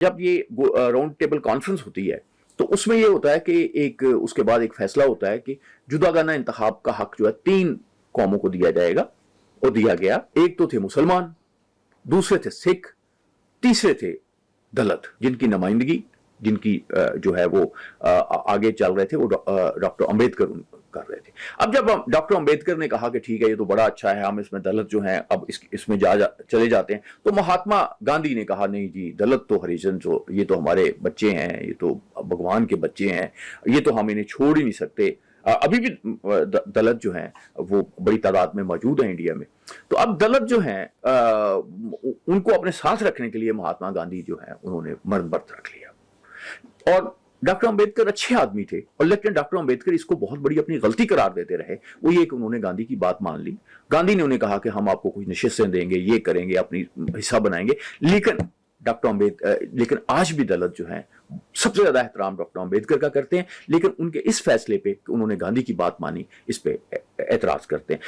جب یہ round table conference ہوتی ہے تو اس میں یہ ہوتا ہے کہ اس کے بعد ایک فیصلہ ہوتا ہے کہ جداگانہ انتخاب کا حق جو ہے 3 قوموں کو دیا جائے گا، اور دیا گیا۔ ایک تو تھے مسلمان، دوسرے تھے سکھ، تیسرے تھے دلت، جن کی نمائندگی، جن کی جو ہے وہ آگے چل رہے تھے، وہ ڈاکٹر امبیڈکر کر رہے تھے۔ اب جب ڈاکٹر امبیڈکر نے کہا کہ ٹھیک ہے یہ تو بڑا اچھا ہے، ہم اس میں دلت جو ہیں اب اس میں چلے جاتے ہیں، تو مہاتما گاندھی نے کہا نہیں جی، دلت تو ہریجن یہ تو ہمارے بچے ہیں، یہ تو بھگوان کے بچے ہیں، یہ تو ہم انہیں چھوڑ ہی نہیں سکتے۔ ابھی بھی دلت جو ہیں وہ بڑی تعداد میں موجود ہیں انڈیا میں۔ تو اب دلت جو ہیں ان کو اپنے ساتھ رکھنے کے لیے مہاتما گاندھی جو ہیں انہوں نے مرد برت رکھ لیا۔ اور ڈاکٹر امبیڈکر اچھے آدمی تھے، اور لیکن ڈاکٹر امبیڈکر اس کو بہت بڑی اپنی غلطی قرار دیتے رہے۔ وہ یہ کہ انہوں نے گاندھی کی بات مان لی، گاندھی نے انہیں کہا کہ ہم آپ کو کچھ نشستیں دیں گے، یہ کریں گے، اپنی حصہ بنائیں گے، لیکن آج بھی دلت جو ہیں سب سے زیادہ احترام ڈاکٹر امبیڈکر کا کرتے ہیں، لیکن ان کے اس فیصلے پہ کہ انہوں نے گاندھی کی بات مانی، اس پہ اعتراض کرتے ہیں۔